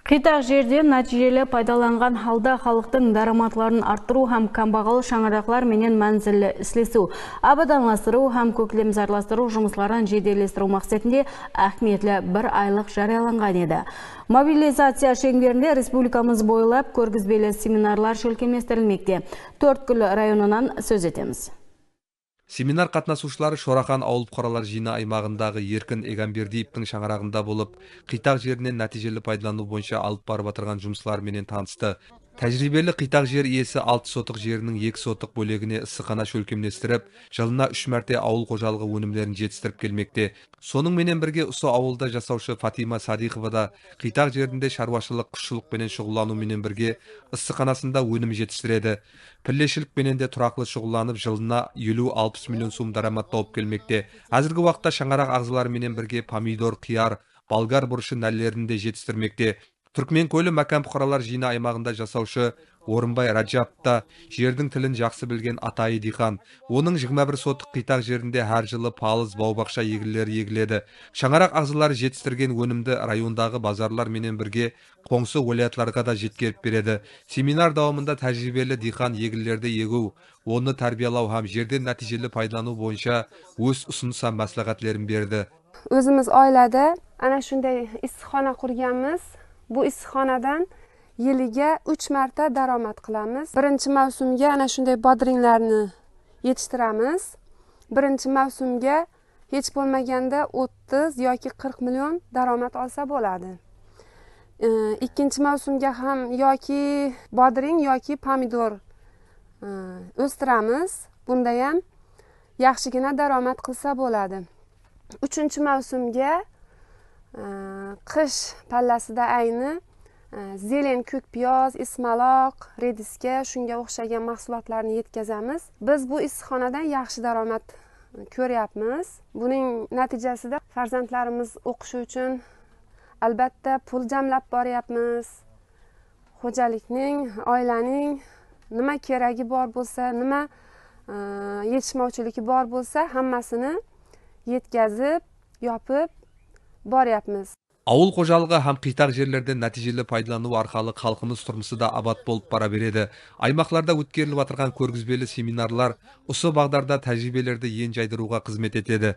Қитақ жерден нәтижелі пайдаланған халда халықтың дараматларын арттыру һәм камбағал шаңырақлар менен мәнзілі іслесу, абаданластыру һәм көклем зарластыру жұмысларын жеделестіру мақсатында әхметлі бір айлық жарияланған еді. Мобилизация шеңберінде республикамыз бойлап көргізбелі семинарлар шөлкеместірілмекте. 4 күл районынан сөз етеміз. Семинар қатнасушылары Шорахан ауыл қоралар жина аймағындағы Еркін Егамбердиевтің шаңырағында болып, Қитақ жерінен нәтижелі пайдалану бойынша алып барып отырған жұмыслар менен танысты. Тәжірибелі Қитақ жер иесі 6 сотық жерінің 2 сотық бөлегіне ысықана шөлкемлестіріп, жылына 3 мәрте ауыл қожалығы өнімдерін жетістіріп келмекте. Соның менен бірге ұсы ауылда жасаушы Фатима Садиқова да Қитақ жерінде шаруашылық құсшылық менен шұғылану менен бірге ысықанасында өнім жетістіреді. Піллешілік менен де тұрақлы шұғыланып, жылына 50-60 миллион сум дарамат тауып келмекте. Әзіргі уақытта шаңарақ ағзалары менен бірге помидор, қияр, болгар бұрышы нәлелерін де жетістірмекте. Түркмен көлі мәкән бұқаралар жина аймағында жасаушы Орынбай Раджапта жердің тілін жақсы білген атайы диқан. Оның 21 сотық Қитақ жерінде әр жылы палыз бау-бақша егілері егіледі. Шаңарақ ағзалары жетістірген өнімді райондағы базарлар менен бірге қоңсы уәлиятларға да жеткеріп береді. Семинар давамында тәжірибелі диқан егілерді егу, оны тәрбиялау һәм жерден нәтижелі пайдалану бойынша өз ұсыныс һәм мәслихатларын берді. Өзіміз oilada ana shunday issiqxona qurganmiz. Bu issiqxonadan yiliga 3 marta daromad qilamiz. Birinchi mavsumga ana shunday bodringlarni yetishtiramiz. Birinchi mavsumga hech bo'lmaganda 30 yoki 40 million daromad olsa bo'ladi. Ikkinchi mavsumga ham yoki bodring yoki pomidor o'stiramiz. Bunda ham yaxshigina daromad qilsa bo'ladi. Uchinchi mavsumga qish pallasida ayni zelen ko'k piyoz, ismaloq, rediska, shunga o'xshagan mahsulotlarni yetkazamiz. Biz bu issiqxonadan yaxshi daromad ko'ryapmiz. Buning natijasida farzandlarimiz o'qishi uchun albatta pul jamlab boryapmiz. Xo'jalikning, oilaning nima keragi bor bo'lsa, nima yetishmovchiligi bor bo'lsa, hammasini yetkazib, yopib boryapmiz. Ауыл қожалығы һәм Қитақ жерлерден нәтижелі пайдалану арқалы халқымыз тұрмысы да абат болып бара береді. Аймақларда өткеріліп отырған көргізбелі семинарлар осы бағдарда тәжірибелерді ен жайдыруға қызмет етеді.